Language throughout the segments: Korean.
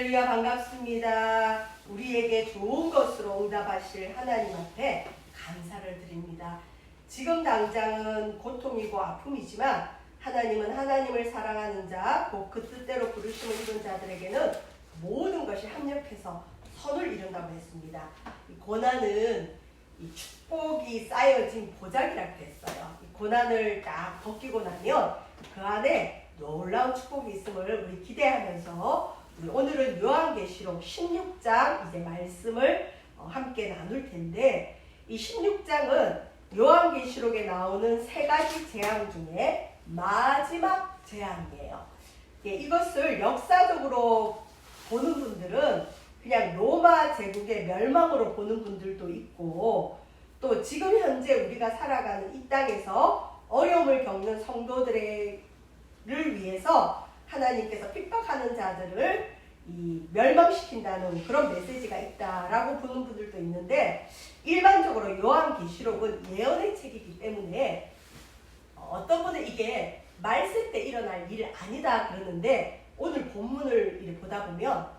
할렐루야, 반갑습니다. 우리에게 좋은 것으로 응답하실 하나님 앞에 감사를 드립니다. 지금 당장은 고통이고 아픔이지만 하나님은 하나님을 사랑하는 자, 곧 그 뜻대로 부르심을 입은 자들에게는 모든 것이 합력해서 선을 이룬다고 했습니다. 이 고난은 이 축복이 쌓여진 보자기라고 했어요. 이 고난을 딱 벗기고 나면 그 안에 놀라운 축복이 있음을 우리 기대하면서 오늘은 요한계시록 16장 이제 말씀을 함께 나눌 텐데, 이 16장은 요한계시록에 나오는 세 가지 재앙 중에 마지막 재앙이에요. 이것을 역사적으로 보는 분들은 그냥 로마 제국의 멸망으로 보는 분들도 있고, 또 지금 현재 우리가 살아가는 이 땅에서 어려움을 겪는 성도들을 위해서 하나님께서 핍박하는 자들을 멸망시킨다는 그런 메시지가 있다라고 보는 분들도 있는데, 일반적으로 요한계시록은 예언의 책이기 때문에 어떤 분은 이게 말세 때 일어날 일 아니다 그러는데, 오늘 본문을 보다 보면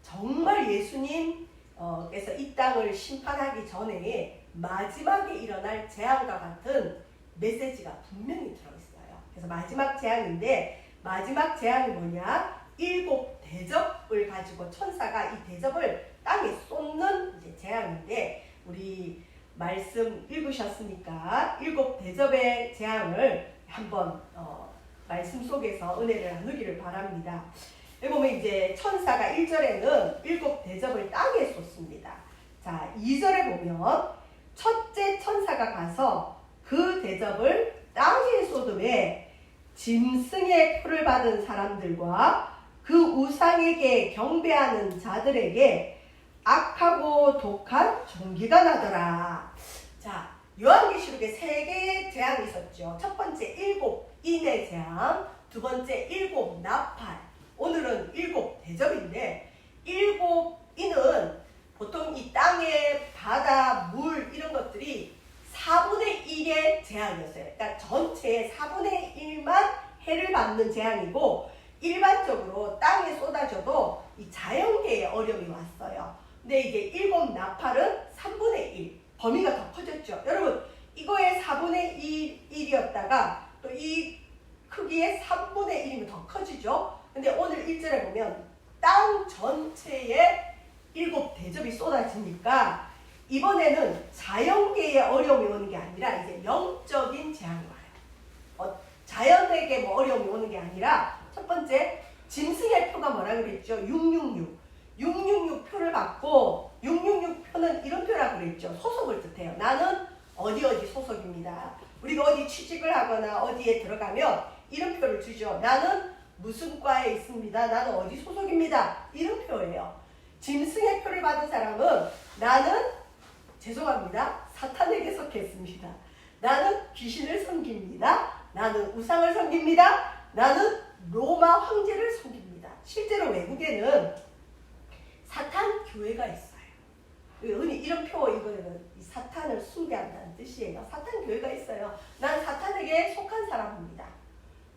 정말 예수님께서 이 땅을 심판하기 전에 마지막에 일어날 재앙과 같은 메시지가 분명히 들어있어요. 그래서 마지막 재앙인데, 마지막 재앙이 뭐냐? 7 대접을 가지고 천사가 이 대접을 땅에 쏟는 이제 재앙인데, 우리 말씀 읽으셨으니까 7 대접의 재앙을 한번 말씀 속에서 은혜를 나누기를 바랍니다. 여기 보면 이제 천사가 1절에는 7 대접을 땅에 쏟습니다. 자, 2절에 보면 첫째 천사가 가서 그 대접을 땅에 쏟음에 짐승의 표를 받은 사람들과 그 우상에게 경배하는 자들에게 악하고 독한 종기가 나더라. 자, 요한계시록에 3개의 재앙이 있었죠. 첫 번째 7 인의 재앙, 두 번째 7 나팔, 오늘은 7 대접인데, 7 인은 보통 이 땅의 바다, 물 이런 것들이 4분의 1의 재앙이었어요. 그러니까 전체의 4분의 1만 해를 받는 재앙이고, 일반적으로 땅에 쏟아져도 이 자연계의 어려움이 왔어요. 근데 이제 7 나팔은 3분의 1, 범위가 더 커졌죠. 여러분, 이거의 4분의 1이었다가 또 이 크기의 3분의 1이면 더 커지죠. 근데 오늘 1절에 보면 땅 전체에 7 대접이 쏟아지니까 이번에는 자연계의 어려움이 오는 게 아니라 이제 영적인 재앙이 와요. 자연에게 뭐 어려움이 오는 게 아니라, 첫 번째 짐승의 표가 뭐라 그랬죠? 666. 666 표를 받고, 666 표는 이런 표라고 그랬죠. 소속을 뜻해요. 나는 어디 소속입니다. 우리가 어디 취직을 하거나 어디에 들어가면 이런 표를 주죠. 나는 무슨 과에 있습니다. 나는 어디 소속입니다. 이런 표예요. 짐승의 표를 받은 사람은 나는, 죄송합니다, 사탄에게 속했습니다. 나는 귀신을 섬깁니다. 나는 우상을 섬깁니다. 나는 로마 황제를 섬깁니다. 실제로 외국에는 사탄 교회가 있어요. 흔히 이런 표, 이거는 사탄을 숭배한다는 뜻이에요. 사탄 교회가 있어요. 난 사탄에게 속한 사람입니다.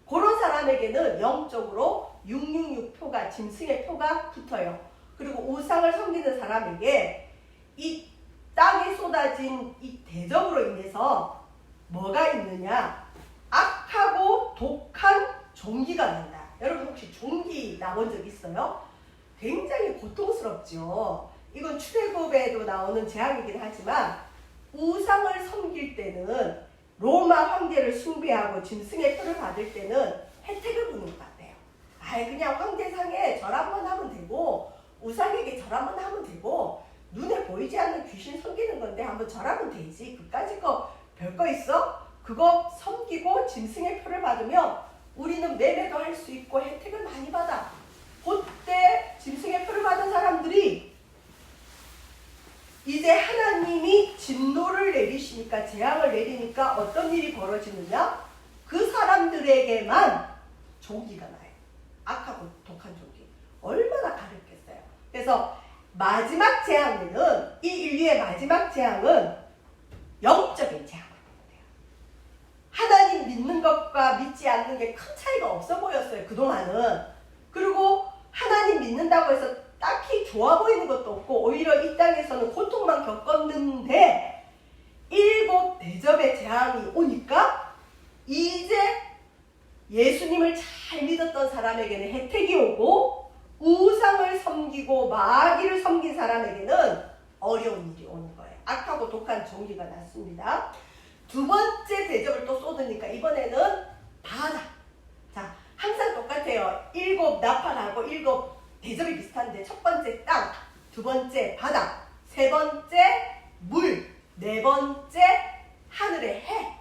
그런 사람에게는 영적으로 666 표가, 짐승의 표가 붙어요. 그리고 우상을 섬기는 사람에게 이 땅에 쏟아진 이 대접으로 인해서 뭐가 있느냐? 악하고 독한 종기가 난다. 여러분 혹시 종기 나본 적 있어요? 굉장히 고통스럽죠. 이건 출애굽에도 나오는 재앙이긴 하지만, 우상을 섬길 때는, 로마 황제를 숭배하고 짐승의 표를 받을 때는 혜택을 보는 것 같아요. 그냥 황제상에 절 한번 하면 되고, 우상에게 절 한번 하면 되고, 눈에 보이지 않는 귀신 섬기는 건데 한번 절하면 되지. 그까짓 거 별거 있어? 그거 섬기고 짐승의 표를 받으면 우리는 매매도 할 수 있고 혜택을 많이 받아. 그때 짐승의 표를 받은 사람들이 이제 하나님이 진노를 내리시니까, 재앙을 내리니까 어떤 일이 벌어지느냐? 그 사람들에게만 종기가 나요. 악하고 독한 종기. 얼마나 가렵겠어요. 그래서 마지막 재앙에는, 이 인류의 마지막 재앙은 영적인 재앙. 하나님 믿는 것과 믿지 않는 게 큰 차이가 없어 보였어요, 그동안은. 그리고 하나님 믿는다고 좋아 보이는 것도 없고 오히려 이 땅에서는 고통만 겪었는데 7 대접의 재앙이 오니까 이제 예수님을 잘 믿었던 사람에게는 혜택이 오고 우상을 섬기고 마귀를 섬긴 사람에게는 어려운 일이 오는 거예요. 악하고 독한 종기가 났습니다. 두 번째 대접을 또 쏟으니까 이번에는 바다. 자, 항상 똑같아요. 7 나팔하고 7 대접이 비슷한데 첫 번째 땅, 두 번째 바다, 세 번째 물, 네 번째 하늘의 해.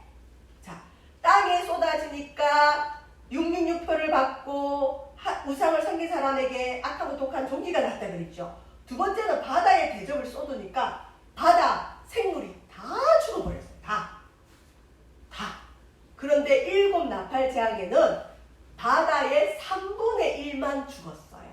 자, 땅에 쏟아지니까 666표를 받고 우상을 섬긴 사람에게 악하고 독한 종기가 났다 그랬죠. 두 번째는 바다에 대접을 쏟으니까 바다 생물이 다 죽어버렸어요. 다. 그런데 7 나팔 재앙에는 바다의 3분의 1만 죽었어요.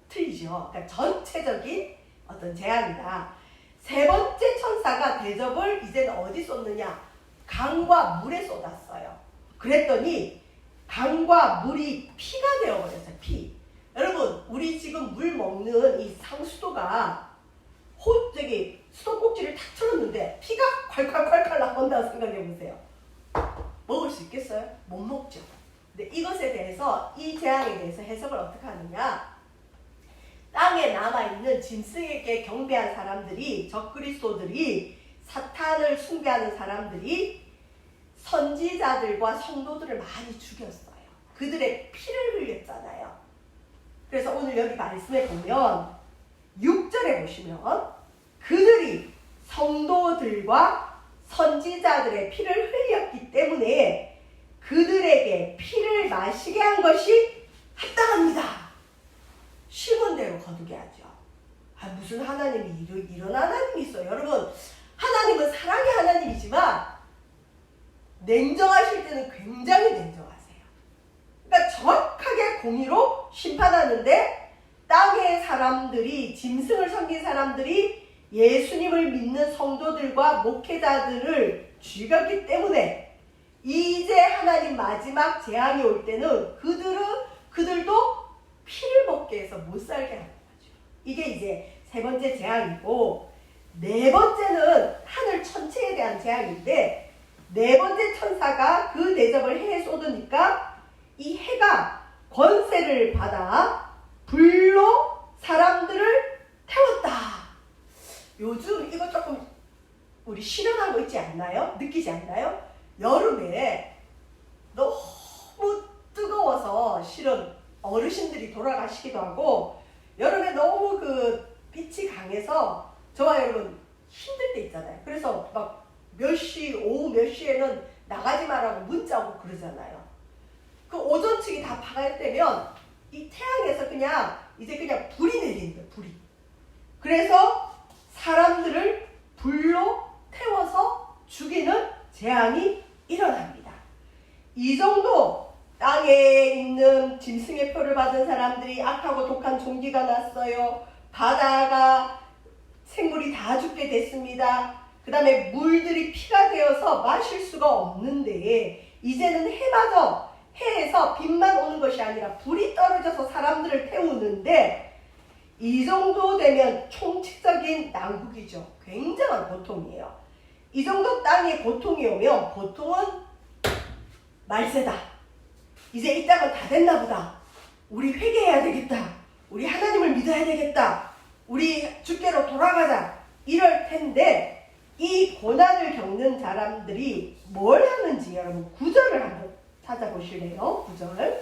틀리죠? 그러니까 전체적인 어떤 재앙이다. 세 번째 천사가 대접을 이제는 어디 쏟느냐? 강과 물에 쏟았어요. 그랬더니 강과 물이 피가 되어버렸어요. 피. 여러분, 우리 지금 물 먹는 이 상수도가 수도꼭지를 탁 틀었는데 피가 콸콸콸콸 나온다고 생각해보세요. 먹을 수 있겠어요? 못 먹죠. 근데 이것에 대해서, 이 재앙에 대해서 해석을 어떻게 하느냐? 땅에 남아있는 짐승에게 경배한 사람들이, 적그리스도들이, 사탄을 숭배하는 사람들이 선지자들과 성도들을 많이 죽였어요. 그들의 피를 흘렸잖아요. 그래서 오늘 여기 말씀에 보면 6절에 보시면 그들이 성도들과 선지자들의 피를 흘렸기 때문에 그들에게 피를 마시게 한 것이 합당합니다. 심은 대로 거두게 하죠. 무슨 하나님이 이런 하나님이 있어요. 여러분, 하나님은 사랑의 하나님이지만 냉정하실 때는 굉장히 냉정하세요. 그러니까 정확하게 공의로 심판하는데 땅의 사람들이, 짐승을 섬긴 사람들이 예수님을 믿는 성도들과 목회자들을 죽였기 때문에 이제 하나님 마지막 재앙이 올 때는 그들도 피를 먹게 해서 못 살게 하는 거죠. 이게 이제 세 번째 재앙이고, 네 번째는 하늘 천체에 대한 재앙인데, 네 번째 천사가 그 대접을 해에 쏟으니까 이 해가 권세를 받아 불로 사람들을 태웠다. 요즘 이거 조금 우리 실현하고 있지 않나요? 느끼지 않나요? 여름에 너무 뜨거워서 실은 어르신들이 돌아가시기도 하고, 여름에 너무 그 빛이 강해서 저와 여러분 힘들 때 있잖아요. 그래서 막 오후 몇 시에는 나가지 말라고 문자 오고 그러잖아요. 그 오존층이 다 파갈때면 이 태양에서 이제 그냥 불이 내리는 거예요. 불이. 그래서 사람들을 불로 태워서 죽이는 재앙이 일어납니다. 이 정도 땅에 있는 짐승의 표를 받은 사람들이 악하고 독한 종기가 났어요. 바다가 생물이 다 죽게 됐습니다. 그 다음에 물들이 피가 되어서 마실 수가 없는데 이제는 해에서 빛만 오는 것이 아니라 불이 떨어져서 사람들을 태우는데, 이 정도 되면 총체적인 난국이죠. 굉장한 고통이에요. 이 정도 땅에 고통이 오면 보통은 말세다. 이제 이 땅은 다 됐나 보다. 우리 회개해야 되겠다. 우리 하나님을 믿어야 되겠다. 우리 주께로 돌아가자. 이럴 텐데 이 고난을 겪는 사람들이 뭘 하는지 여러분 9절을 한번 찾아보실래요? 9절.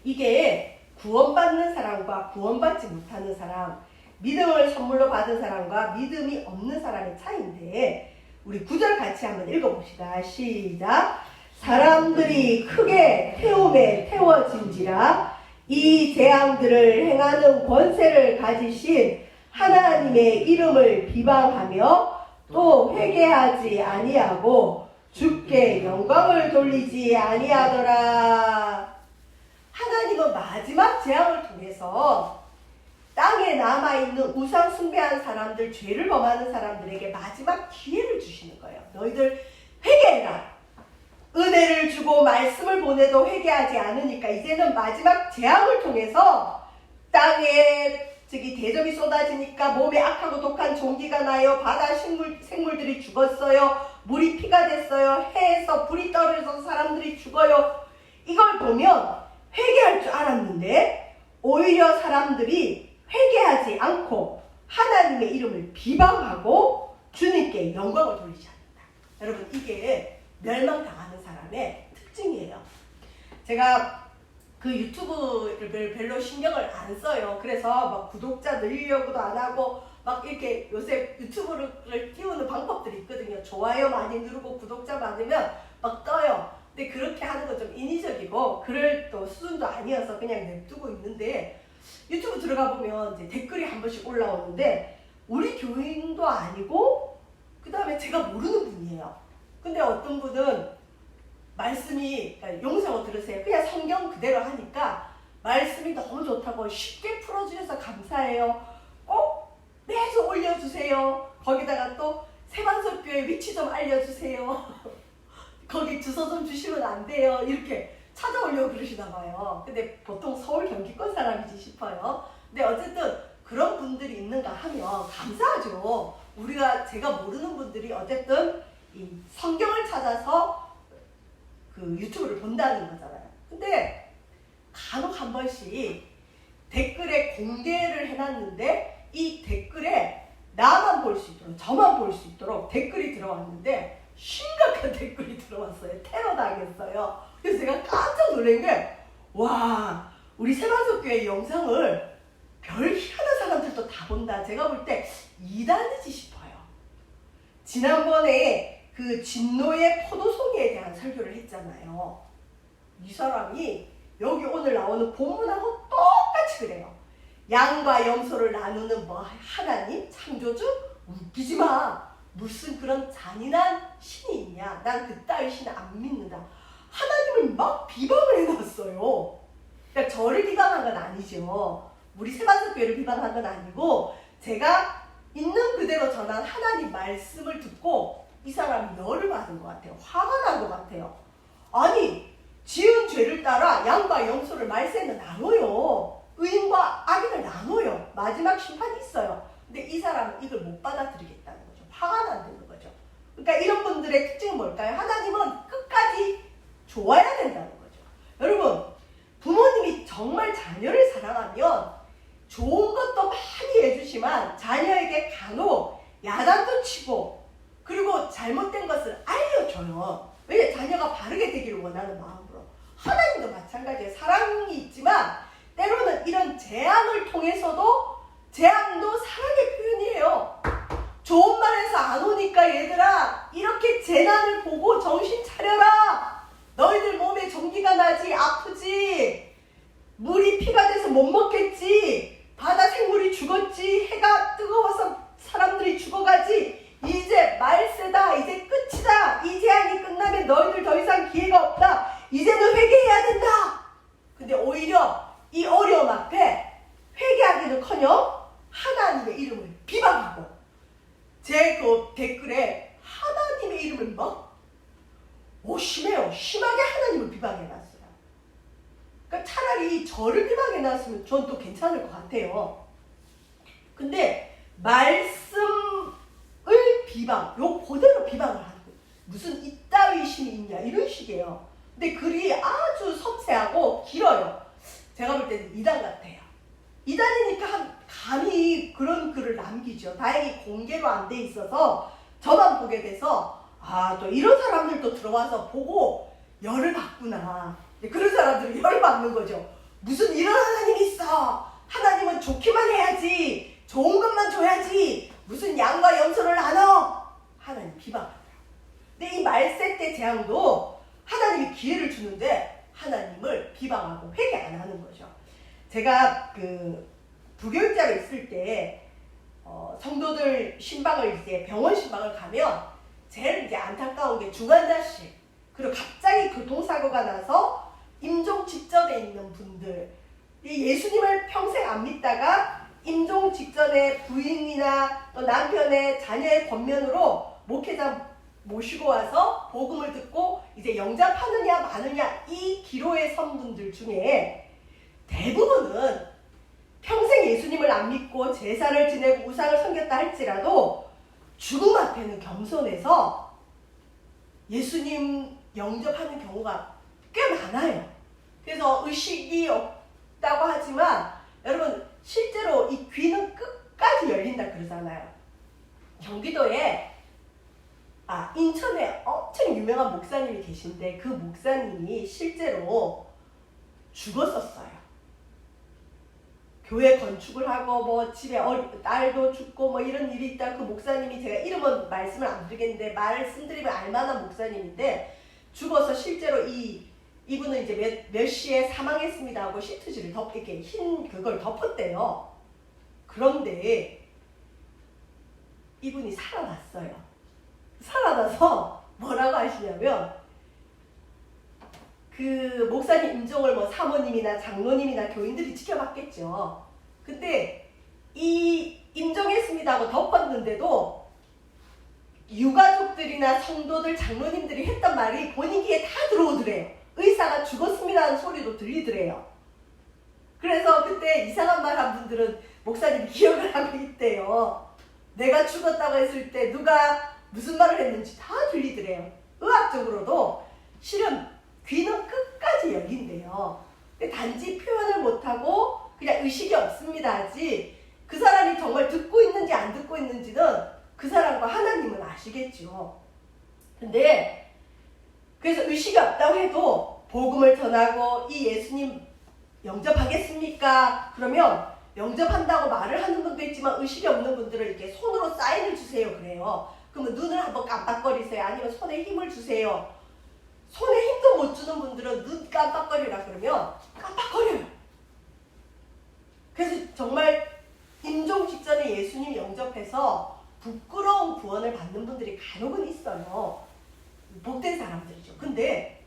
이게 구원받는 사람과 구원받지 못하는 사람, 믿음을 선물로 받은 사람과 믿음이 없는 사람의 차이인데, 우리 9절 같이 한번 읽어봅시다. 시작. 사람들이 크게 태움에 태워진지라 이 재앙들을 행하는 권세를 가지신 하나님의 이름을 비방하며 또 회개하지 아니하고 주께 영광을 돌리지 아니하더라. 하나님은 마지막 재앙을 통해서 땅에 남아있는 우상 숭배한 사람들, 죄를 범하는 사람들에게 마지막 기회를 주시는 거예요. 너희들 회개해라. 은혜를 주고 말씀을 보내도 회개하지 않으니까 이제는 마지막 재앙을 통해서 땅에 대접이 쏟아지니까 몸에 악하고 독한 종기가 나요. 바다 생물들이 죽었어요. 물이 피가 됐어요. 해에서 불이 떨어져서 사람들이 죽어요. 이걸 보면 회개할 줄 알았는데 오히려 사람들이 회개하지 않고 하나님의 이름을 비방하고 주님께 영광을 돌리지 않는다. 여러분, 이게 멸망당하는 사람의 특징이에요. 제가 그 유튜브를 별로 신경을 안 써요. 그래서 막 구독자 늘리려고도 안 하고 막 이렇게 요새 유튜브를 띄우는 방법들이 있거든요. 좋아요 많이 누르고 구독자 많으면 막 떠요. 근데 그렇게 하는 건 좀 인위적이고 그럴 또 수준도 아니어서 그냥 냅두고 있는데, 유튜브 들어가 보면 이제 댓글이 한 번씩 올라오는데 우리 교인도 아니고 그 다음에 제가 모르는 분이에요. 근데 어떤 분은 말씀이, 그러니까 영상을 들으세요. 그냥 성경 그대로 하니까 말씀이 너무 좋다고 쉽게 풀어주셔서 감사해요. 꼭 매주 올려주세요. 거기다가 또 세반석교회 위치 좀 알려주세요. 거기 주소 좀 주시면 안 돼요. 이렇게 찾아오려고 그러시나 봐요. 근데 보통 서울 경기권 사람이지 싶어요. 근데 어쨌든 그런 분들이 있는가 하면 감사하죠. 제가 모르는 분들이 어쨌든 이 성경을 찾아서 그 유튜브를 본다는 거잖아요. 근데 간혹 한 번씩 댓글에 공개를 해놨는데 이 댓글에 나만 볼 수 있도록, 저만 볼 수 있도록 댓글이 들어왔는데 심각한 댓글이 들어왔어요. 테러 당했어요. 그래서 제가 깜짝 놀란 게, 와, 우리 세반석교회 영상을 별 희한한 사람들도 다 본다. 제가 볼 때 이단이지 싶어요. 지난번에 그 진노의 포도송이에 대한 설교를 했잖아요. 이 사람이 여기 오늘 나오는 본문하고 똑같이 그래요. 양과 염소를 나누는 하나님 창조주? 웃기지 마. 무슨 그런 잔인한 신이 있냐. 난 그따위 신 안 믿는다. 하나님을 막 비방을 해놨어요. 그러니까 저를 비방한 건 아니죠. 우리 세반석교회를 비방한 건 아니고 제가 있는 그대로 전한 하나님 말씀을 듣고 이 사람이 열을 받은 것 같아요. 화가 난 것 같아요. 아니, 지은 죄를 따라 양과 염소를 말세는 나눠요. 의인과 악인을 나눠요. 마지막 심판이 있어요. 근데 이 사람은 이걸 못 받아들이겠다는 거죠. 화가 난다는 거죠. 그러니까 이런 분들의 특징은 뭘까요? 하나님은 끝까지 좋아야 된다는 거죠. 여러분, 부모님이 정말 자녀를 사랑하면 좋은 것도 많이 해주지만 자녀에게 간혹 야단도 치고 그리고 잘못된 것을 알려줘요. 왜냐? 자녀가 바르게 되기를 원하는 마음으로. 하나님도 마찬가지예요. 사랑이 있지만 때로는 이런 재앙을 통해서도, 재앙도 사랑의 표현이에요. 좋은 말에서 안 오니까 얘들아, 이렇게 재난을 보고 정신 차려라. 너희들 몸에 전기가 나지, 아프지, 물이 피가 돼서 못 먹겠지, 바다 생물이 죽었지, 해가 뜨거워서 사람들이 죽어가지, 이제 말세다, 이제 끝이다, 이 재앙이 끝나면 너희들 더 이상 기회가 없다, 이제는 회개해야 된다. 근데 오히려 이 어려움 앞에 회개하기는커녕 하나님의 이름을 비방하고, 제 그 댓글에 하나님의 이름을 막 심해요. 심하게 하나님을 비방해놨어요. 그러니까 차라리 저를 비방해놨으면 전 또 괜찮을 것 같아요. 근데 말씀을 비방, 요 그대로 비방을 하는 거예요. 무슨 이따위 신이 있냐 이런 식이에요. 근데 글이 아주 섬세하고 길어요. 제가 볼 때는 이단 같아요. 이단이니까 감히 그런 글을 남기죠. 다행히 공개로 안 돼 있어서 저만 보게 돼서 또 이런 사람들도 들어와서 보고 열을 받구나. 그런 사람들은 열을 받는 거죠. 무슨 이런 하나님이 있어. 하나님은 좋기만 해야지. 좋은 것만 줘야지. 무슨 양과 염소를 나눠. 하나님 비방합니다. 근데 이 말세 때 재앙도 하나님이 기회를 주는데 하나님을 비방하고 회개 안 하는 거죠. 제가 그 부교육자로 있을 때 성도들 신방을 이제 병원 신방을 가면 제일 이제 안타까운 게 중환자실, 그리고 갑자기 교통사고가 나서 임종 직전에 있는 분들, 예수님을 평생 안 믿다가 임종 직전에 부인이나 또 남편의 자녀의 권면으로 목회자 모시고 와서 복음을 듣고 이제 영접하느냐 마느냐 이 기로에 선 분들 중에 대부분은 예수님을 안 믿고 제사를 지내고 우상을 섬겼다 할지라도 죽음 앞에는 겸손해서 예수님 영접하는 경우가 꽤 많아요. 그래서 의식이 없다고 하지만 여러분 실제로 이 귀는 끝까지 열린다 그러잖아요. 경기도에 인천에 엄청 유명한 목사님이 계신데 그 목사님이 실제로 죽었었어요. 교회 건축을 하고 뭐 집에 딸도 죽고 뭐 이런 일이 있다. 그 목사님이 제가 이름은 말씀을 안 드리겠는데 말씀드리면 알만한 목사님인데 죽어서 실제로 이분은 이제 몇 시에 사망했습니다 하고 시트지를 이렇게 흰 그걸 덮었대요. 그런데 이분이 살아났어요. 살아나서 뭐라고 하시냐면 그 목사님 임종을 뭐 사모님이나 장로님이나 교인들이 지켜봤겠죠. 근데 이 임종했습니다 하고 덮었는데도 유가족들이나 성도들 장로님들이 했던 말이 본인 귀에 다 들어오더래요. 의사가 죽었습니다는 소리도 들리더래요. 그래서 그때 이상한 말 한 분들은 목사님이 기억을 하고 있대요. 내가 죽었다고 했을 때 누가 무슨 말을 했는지 다 들리더래요. 의학적으로도 실은 귀는 끝까지 열린대요. 근데 단지 표현을 못하고 그냥 의식이 없습니다 하지 그 사람이 정말 듣고 있는지 안 듣고 있는지는 그 사람과 하나님은 아시겠죠. 근데 그래서 의식이 없다고 해도 복음을 전하고 이 예수님 영접하겠습니까? 그러면 영접한다고 말을 하는 분도 있지만 의식이 없는 분들은 이렇게 손으로 사인을 주세요 그래요. 그러면 눈을 한번 깜빡거리세요. 아니면 손에 힘을 주세요. 손에 힘도 못 주는 분들은 눈 깜빡거리라 그러면 깜빡거려요. 그래서 정말 임종 직전에 예수님 영접해서 부끄러운 구원을 받는 분들이 간혹은 있어요. 복된 사람들이죠. 근데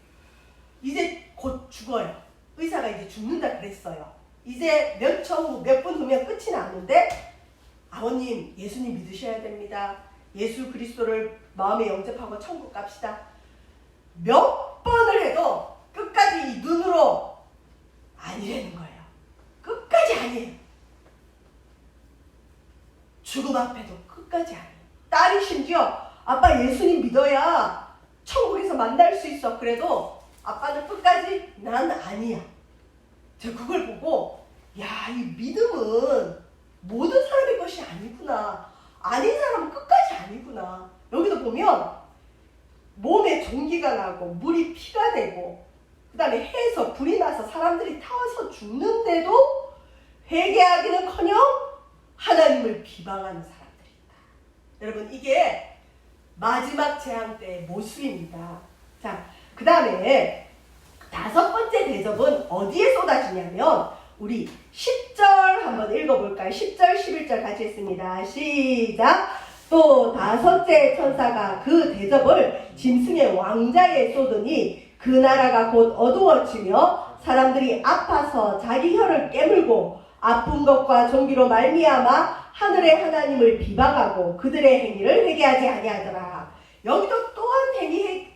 이제 곧 죽어요. 의사가 이제 죽는다 그랬어요. 이제 몇 분 후면 끝이 났는데 아버님 예수님 믿으셔야 됩니다. 예수 그리스도를 마음에 영접하고 천국 갑시다. 몇 번을 해도 끝까지 이 눈으로 아니라는 거예요. 끝까지 아니에요. 죽음 앞에도 끝까지 아니에요. 딸이 심지어 아빠 예수님 믿어야 천국에서 만날 수 있어. 그래도 아빠는 끝까지 난 아니야. 제가 그걸 보고 야, 이 믿음은 모든 사람의 것이 아니구나. 아닌 사람은 끝까지 아니구나. 여기도 보면 몸에 종기가 나고 물이 피가 되고 그 다음에 해서 불이 나서 사람들이 타와서 죽는데도 회개하기는커녕 하나님을 비방하는 사람들이 있다. 여러분 이게 마지막 재앙 때의 모습입니다. 자, 그 다음에 5번째 대접은 어디에 쏟아지냐면 우리 10절 한번 읽어볼까요? 10절 11절 같이 했습니다. 시작! 또 5째 천사가 그 대접을 짐승의 왕자에 쏟으니 그 나라가 곧 어두워지며 사람들이 아파서 자기 혀를 깨물고 아픈 것과 종기로 말미암아 하늘의 하나님을 비방하고 그들의 행위를 회개하지 아니하더라. 여기도 또한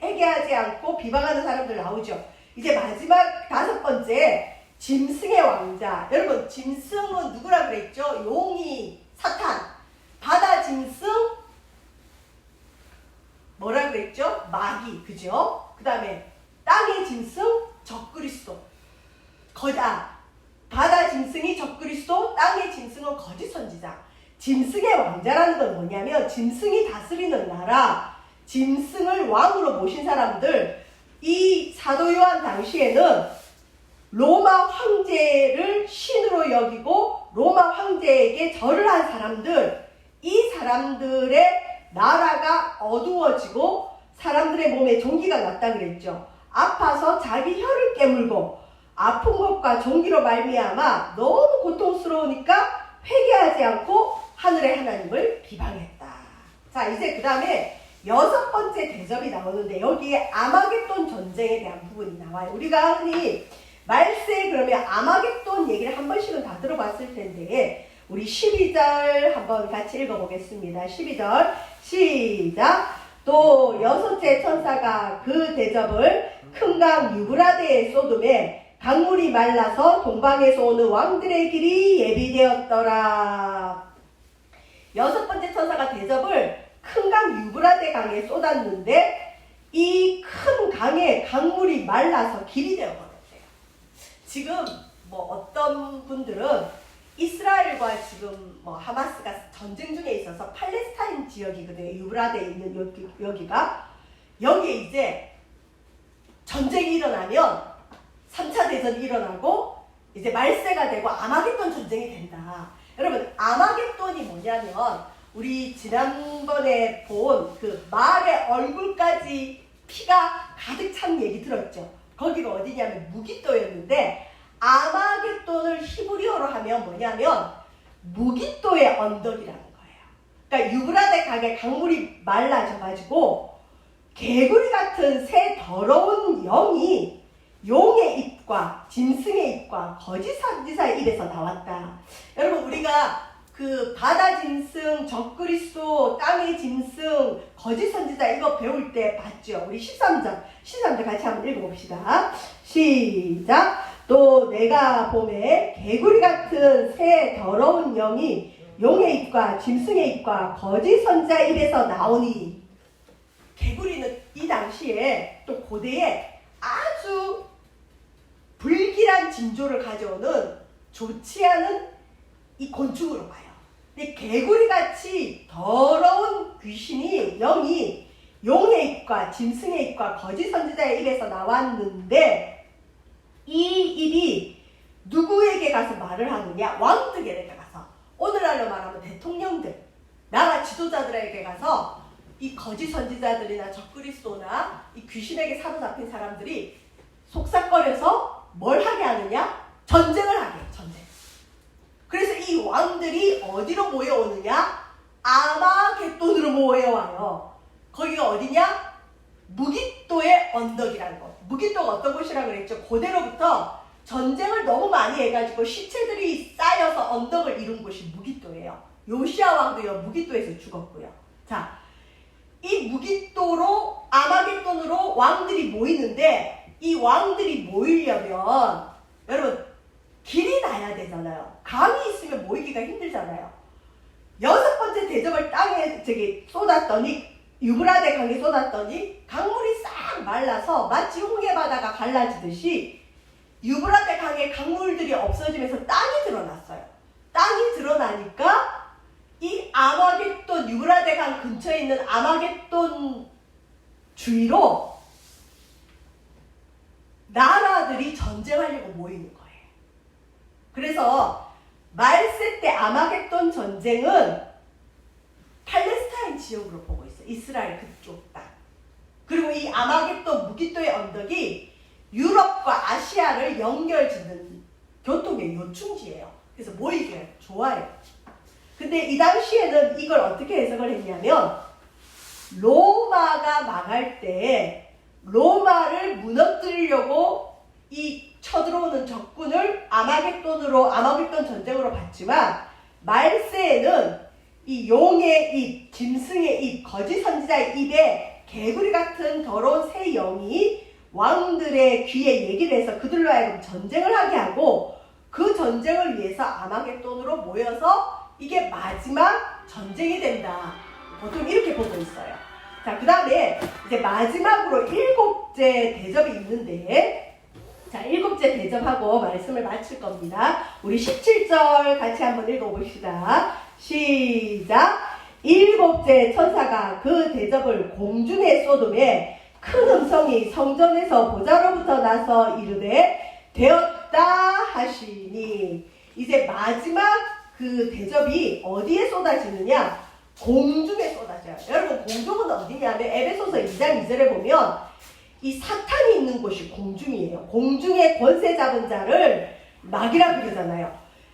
회개하지 않고 비방하는 사람들 나오죠. 이제 마지막 5번째 짐승의 왕자. 여러분 짐승은 누구라 그랬죠? 용이 사탄. 바다 짐승 뭐라 그랬죠? 마귀. 그죠? 그 다음에 땅의 짐승 적그리스도. 바다 짐승이 적그리스도, 땅의 짐승은 거짓 선지자. 짐승의 왕자라는 건 뭐냐면 짐승이 다스리는 나라, 짐승을 왕으로 모신 사람들. 이 사도 요한 당시에는 로마 황제를 신으로 여기고 로마 황제에게 절을 한 사람들, 이 사람들의 나라가 어두워지고 사람들의 몸에 종기가 났다 그랬죠. 아파서 자기 혀를 깨물고 아픈 것과 종기로 말미암아 너무 고통스러우니까 회개하지 않고 하늘의 하나님을 비방했다. 자, 이제 그 다음에 6번째 대접이 나오는데 여기에 아마겟돈 전쟁에 대한 부분이 나와요. 우리가 흔히 말세 그러면 아마겟돈 얘기를 한 번씩은 다 들어봤을 텐데 우리 12절 한번 같이 읽어보겠습니다. 12절 시작! 또 6째 천사가 그 대접을 큰 강 유브라데에 쏟음에 강물이 말라서 동방에서 오는 왕들의 길이 예비되었더라. 여섯 번째 천사가 대접을 큰 강 유브라데 강에 쏟았는데 이 큰 강에 강물이 말라서 길이 되어버렸대요. 지금 어떤 분들은 이스라엘과 지금 하마스가 전쟁 중에 있어서 팔레스타인 지역이거든요. 유브라데에 있는 여기가. 여기에 이제 전쟁이 일어나면 3차 대전이 일어나고 이제 말세가 되고 아마겟돈 전쟁이 된다. 여러분, 아마겟돈이 뭐냐면 우리 지난번에 본 그 말의 얼굴까지 피가 가득 찬 얘기 들었죠. 거기가 어디냐면 무깃도였는데 아마겟돈을 히브리어로 하면 뭐냐면 무깃도의 언덕이라는 거예요. 그러니까 유브라데 강에 강물이 말라져가지고 개구리 같은 새 더러운 영이 용의 입과 짐승의 입과 거짓 선지자의 입에서 나왔다. 여러분, 우리가 그 바다 짐승, 적그리스도, 땅의 짐승, 거짓 선지자 이거 배울 때 봤죠? 우리 13절 같이 한번 읽어봅시다. 시작! 또 내가 봄에 개구리 같은 새 더러운 영이 용의 입과 짐승의 입과 거짓 선지자의 입에서 나오니. 개구리는 이 당시에 또 고대에 아주 불길한 징조를 가져오는 좋지 않은 이 곤충으로 봐요. 근데 개구리같이 더러운 귀신이 영이 용의 입과 짐승의 입과 거짓 선지자의 입에서 나왔는데 이 입이 누구에게 가서 말을 하느냐? 왕들에게 가서. 오늘날로 말하면 대통령들, 나라 지도자들에게 가서 이 거짓 선지자들이나 적그리스도나 이 귀신에게 사로잡힌 사람들이 속삭거려서 뭘 하게 하느냐? 전쟁을 하게 해요. 전쟁. 그래서 이 왕들이 어디로 모여오느냐? 아마겟돈으로 모여와요. 거기가 어디냐? 무깃도의 언덕이라는 거. 무깃도가 어떤 곳이라고 그랬죠? 고대로부터 전쟁을 너무 많이 해가지고 시체들이 쌓여서 언덕을 이룬 곳이 무깃도예요. 요시야 왕도요 무깃도에서 죽었고요. 자, 이 무깃도로 아마겟돈으로 왕들이 모이는데 이 왕들이 모이려면 여러분 길이 나야 되잖아요. 강이 있으면 모이기가 힘들잖아요. 여섯 번째 대접을 땅에 쏟았더니 유브라데 강에 쏟았더니 강물이 싹 말라서 마치 홍해바다가 갈라지듯이 유브라데 강에 강물들이 없어지면서 땅이 드러났어요. 땅이 드러나니까 이 아마겟돈 유브라데 강 근처에 있는 아마겟돈 주위로 나라들이 전쟁하려고 모이는 거예요. 그래서 말세 때 아마겟돈 전쟁은 팔레스타인 지역으로 보고 있어요. 이스라엘 그쪽 땅. 그리고 이 아마겟돈 무깃도의 언덕이 유럽과 아시아를 연결짓는 교통의 요충지예요. 그래서 모이기에 좋아요. 근데 이 당시에는 이걸 어떻게 해석을 했냐면 로마가 망할 때 로마를 무너뜨리려고 이 쳐들어오는 적군을 아마겟돈 전쟁으로 봤지만 말세에는 이 용의 입, 짐승의 입, 거짓 선지자의 입에 개구리 같은 더러운 새 영이 왕들의 귀에 얘기를 해서 그들로 하여금 전쟁을 하게 하고 그 전쟁을 위해서 아마겟돈으로 모여서 이게 마지막 전쟁이 된다. 보통 이렇게 보고 있어요. 자, 그 다음에 이제 마지막으로 일곱째 대접이 있는데, 자, 일곱째 대접하고 말씀을 마칠 겁니다. 우리 17절 같이 한번 읽어봅시다. 시작! 일곱째 천사가 그 대접을 공중에 쏟음에 큰 음성이 성전에서 보좌로부터 나서 이르되 되었다 하시니. 이제 마지막 그 대접이 어디에 쏟아지느냐? 공중에 쏟아져요. 여러분, 공중은 어디냐면 에베소서 2장 2절에 보면 이 사탄이 있는 곳이 공중이에요. 공중에 권세 잡은 자를 마귀라 그러잖아요.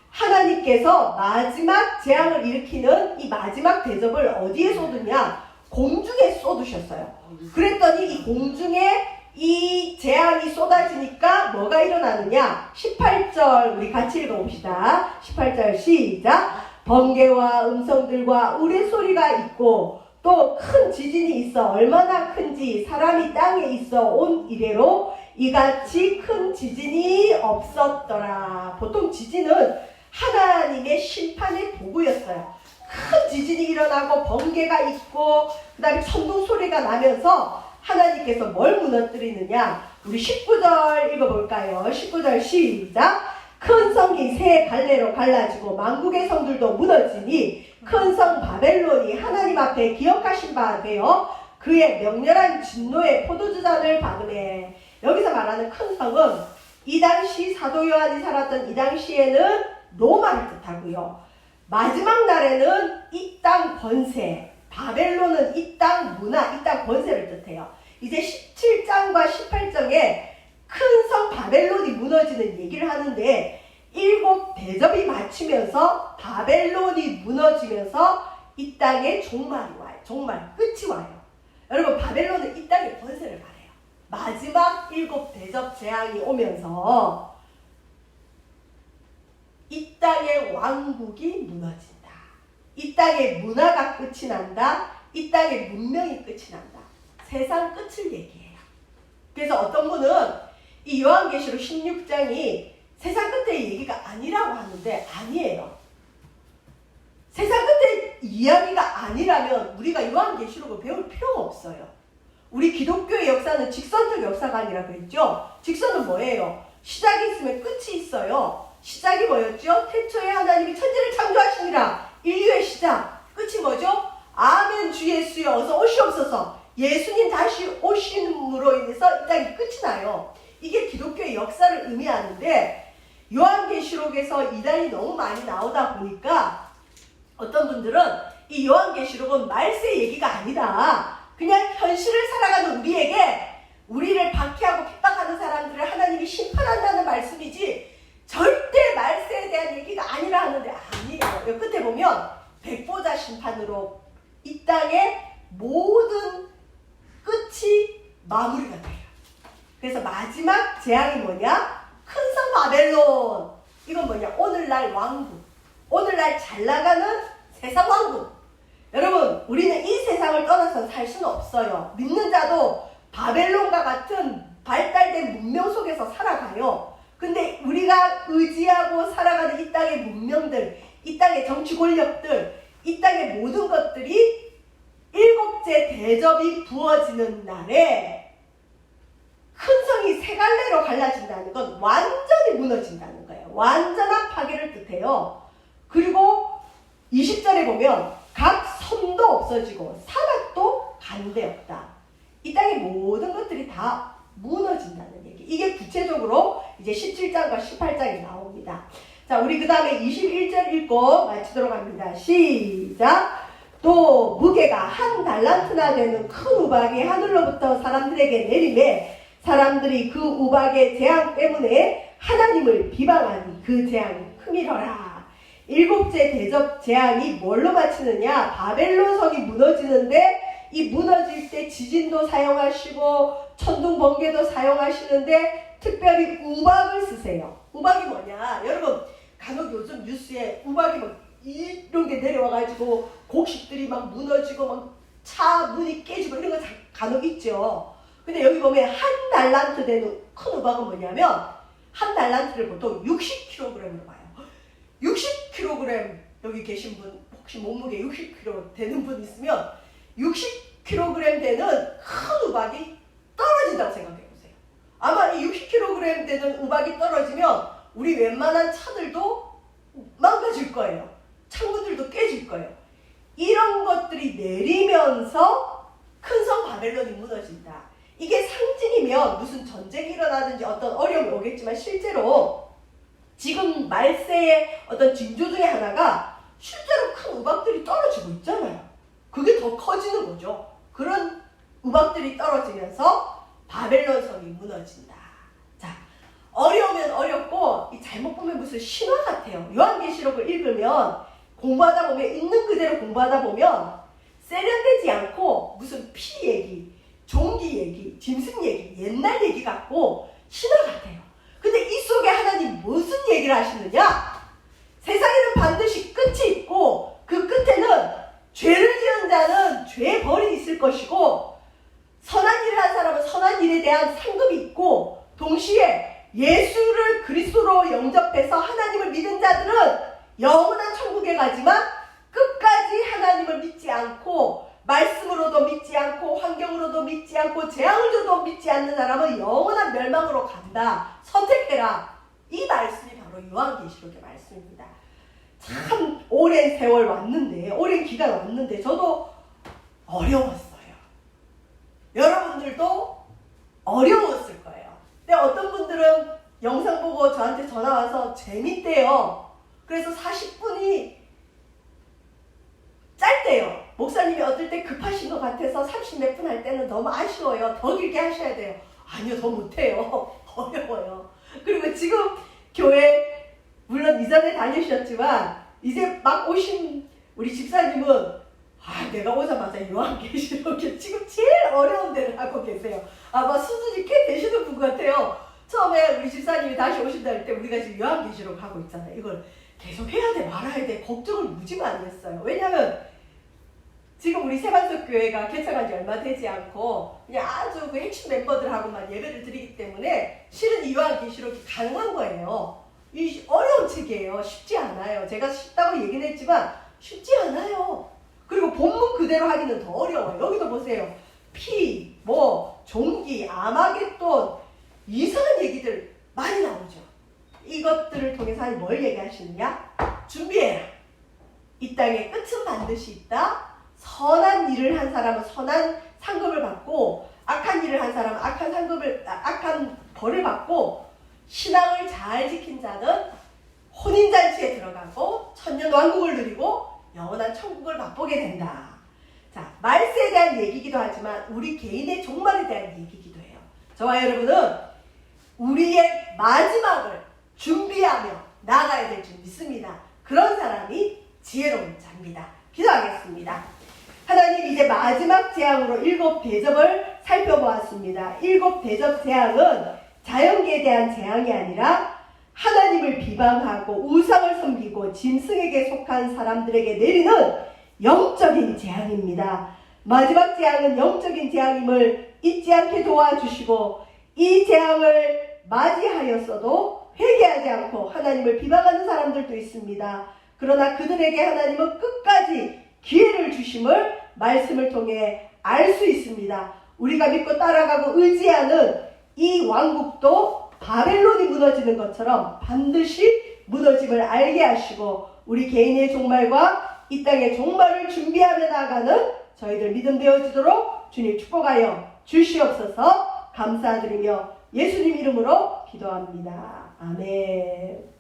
하나님께서 마지막 재앙을 일으키는 이 마지막 대접을 어디에 쏟으냐? 공중에 쏟으셨어요. 그랬더니 이 공중에 이 재앙이 쏟아지니까 뭐가 일어나느냐? 18절 우리 같이 읽어봅시다. 18절 시작! 번개와 음성들과 우레소리가 있고 또 큰 지진이 있어 얼마나 큰지 사람이 땅에 있어 온 이래로 이같이 큰 지진이 없었더라. 보통 지진은 하나님의 심판의 도구였어요. 큰 지진이 일어나고 번개가 있고 그 다음에 천둥 소리가 나면서 하나님께서 뭘 무너뜨리느냐. 우리 19절 읽어볼까요? 19절 시작. 큰 성이 세 갈래로 갈라지고 만국의 성들도 무너지니 큰 성 바벨론이 하나님 앞에 기억하신 바 되어 그의 명렬한 진노의 포도주잔을 받으매. 여기서 말하는 큰 성은 이 당시 사도 요한이 살았던 이 당시에는 로마를 뜻하고요. 마지막 날에는 이 땅 권세, 바벨론은 이 땅 문화, 이 땅 권세를 뜻해요. 이제 17장과 18장에 큰 성 바벨론이 무너지는 얘기를 하는데 7 대접이 마치면서 바벨론이 무너지면서 이 땅에 종말이 와요. 종말, 끝이 와요. 여러분, 바벨론은 이 땅의 권세를 말해요. 마지막 7 대접 재앙이 오면서 이 땅의 왕국이 무너진다. 이 땅의 문화가 끝이 난다. 이 땅의 문명이 끝이 난다. 세상 끝을 얘기해요. 그래서 어떤 분은 이 요한계시록 16장이 세상 끝의 얘기가 아니라고 하는데 아니에요. 세상 끝의 이야기가 아니라면 우리가 요한계시록을 배울 필요가 없어요. 우리 기독교의 역사는 직선적 역사가 아니라 그랬죠. 직선은 뭐예요? 시작이 있으면 끝이 있어요. 시작이 뭐였죠? 태초에 하나님이 천지를 창조하시니라. 인류의 시작. 끝이 뭐죠? 아멘 주 예수여 어서 오시옵소서. 예수님 다시 오심으로 인해서 이 땅이 끝이 나요. 이게 기독교의 역사를 의미하는데 요한계시록에서 이단이 너무 많이 나오다 보니까 어떤 분들은 이 요한계시록은 말세 얘기가 아니다. 그냥 현실을 살아가는 우리에게 우리를 박해하고 핍박하는 사람들을 하나님이 심판한다는 말씀이지 절대 말세에 대한 얘기가 아니라 하는데 아니에요. 여기 끝에 보면 백보자 심판으로 이 땅의 모든 끝이 마무리가 돼요. 그래서 마지막 재앙이 뭐냐? 큰 성 바벨론. 이건 뭐냐? 오늘날 왕국. 오늘날 잘 나가는 세상 왕국. 여러분, 우리는 이 세상을 떠나서 살 수는 없어요. 믿는 자도 바벨론과 같은 발달된 문명 속에서 살아가요. 근데 우리가 의지하고 살아가는 이 땅의 문명들, 이 땅의 정치 권력들, 이 땅의 모든 것들이 7째 대접이 부어지는 날에 큰 성이 세 갈래로 갈라진다는 건 완전히 무너진다는 거예요. 완전한 파괴를 뜻해요. 그리고 20절에 보면 각 섬도 없어지고 사막도 간데없다. 이 땅의 모든 것들이 다 무너진다는 얘기. 이게 구체적으로 이제 17장과 18장이 나옵니다. 자, 우리 그 다음에 21절 읽고 마치도록 합니다. 시작! 또 무게가 한 달란트나 되는 큰 우박이 하늘로부터 사람들에게 내리매 사람들이 그 우박의 재앙 때문에 하나님을 비방하니 그 재앙이 크미러라. 7째 대접 재앙이 뭘로 마치느냐? 바벨론 성이 무너지는데 이 무너질 때 지진도 사용하시고 천둥 번개도 사용하시는데 특별히 우박을 쓰세요. 우박이 뭐냐? 여러분 간혹 요즘 뉴스에 우박이 막 이런 게 내려와가지고 곡식들이 막 무너지고 막 차 문이 깨지고 이런 거 간혹 있죠. 근데 여기 보면 한 달란트 되는 큰 우박은 뭐냐면 한 달란트를 보통 60kg으로 봐요. 60kg 여기 계신 분 혹시 몸무게 60kg 되는 분 있으면 60kg 되는 큰 우박이 떨어진다고 생각해 보세요. 아마 이 60kg 되는 우박이 떨어지면 우리 웬만한 차들도 망가질 거예요. 창문들도 깨질 거예요. 이런 것들이 내리면서 큰 성 바벨론이 무너진다. 이게 상징이면 무슨 전쟁이 일어나든지 어떤 어려움이 오겠지만 실제로 지금 말세의 어떤 징조 중에 하나가 실제로 큰 우박들이 떨어지고 있잖아요. 그게 더 커지는 거죠. 그런 우박들이 떨어지면서 바벨론 성이 무너진다. 자, 어려우면 어렵고 잘못 보면 무슨 신화 같아요. 요한계시록을 읽으면 공부하다 보면 있는 그대로 공부하다 보면 세련되지 않고 무슨 피 얘기, 종기 얘기, 짐승 얘기, 옛날 얘기 같고 신화 같아요. 근데 이 속에 하나님 무슨 얘기를 하시느냐? 세상에는 반드시 끝이 있고 그 끝에는 죄를 지은 자는 죄의 벌이 있을 것이고 선한 일을 한 사람은 선한 일에 대한 상급이 있고 영원한 천국에 가지만 끝까지 하나님을 믿지 않고 말씀으로도 믿지 않고 환경으로도 믿지 않고 재앙을 줘도 믿지 않는 사람은 영원한 멸망으로 간다. 선택해라. 이 말씀이 바로 요한계시록의 말씀입니다. 참 오랜 세월 왔는데, 오랜 기간 왔는데 저도 어려웠어요. 여러분들도 어려웠을 거예요. 근데 어떤 분들은 영상 보고 저한테 전화 와서 재밌대요. 그래서 40분이 짧대요. 목사님이 어떨 때 급하신 것 같아서 30몇 분 할 때는 너무 아쉬워요. 더 길게 하셔야 돼요. 아니요, 더 못해요. 어려워요. 그리고 지금 교회 물론 이전에 다니셨지만 이제 막 오신 우리 집사님은 내가 오자마자 요한계시록이 지금 제일 어려운 데를 하고 계세요. 아마 수준이 꽤 되시는 분 같아요. 처음에 우리 집사님이 다시 오신다 할 때 우리가 지금 요한계시록 하고 있잖아요. 이걸 계속 해야 돼 말아야 돼 걱정을 무지 많이 했어요. 왜냐면 지금 우리 세반석교회가 개척한 지 얼마 되지 않고 그냥 아주 그 핵심 멤버들하고만 예배를 드리기 때문에 실은 이 요한계시록이 가능한 거예요. 이 어려운 책이에요. 쉽지 않아요. 제가 쉽다고 얘기는 했지만 쉽지 않아요. 그리고 본문 그대로 하기는 더 어려워요. 여기도 보세요. 피, 종기, 아마겟돈 이상한 얘기들 많이 나오죠. 이것들을 통해서 하나님 뭘 얘기하시느냐? 준비해라. 이 땅의 끝은 반드시 있다. 선한 일을 한 사람은 선한 상급을 받고 악한 일을 한 사람은 악한 벌을 받고 신앙을 잘 지킨 자는 혼인잔치에 들어가고 천년왕국을 누리고 영원한 천국을 맛보게 된다. 자, 말세에 대한 얘기기도 하지만 우리 개인의 종말에 대한 얘기기도 해요. 저와 여러분은 우리의 마지막을 준비하며 나아가야 될 줄 믿습니다. 그런 사람이 지혜로운 자입니다. 기도하겠습니다. 하나님, 이제 마지막 재앙으로 7 대접을 살펴보았습니다. 7 대접 재앙은 자연계에 대한 재앙이 아니라 하나님을 비방하고 우상을 섬기고 짐승에게 속한 사람들에게 내리는 영적인 재앙입니다. 마지막 재앙은 영적인 재앙임을 잊지 않게 도와주시고 이 재앙을 맞이하였어도 회개하지 않고 하나님을 비방하는 사람들도 있습니다. 그러나 그들에게 하나님은 끝까지 기회를 주심을 말씀을 통해 알 수 있습니다. 우리가 믿고 따라가고 의지하는 이 왕국도 바벨론이 무너지는 것처럼 반드시 무너짐을 알게 하시고 우리 개인의 종말과 이 땅의 종말을 준비하며 나아가는 저희들 믿음 되어지도록 주님 축복하여 주시옵소서. 감사드리며 예수님 이름으로 기도합니다. 아멘.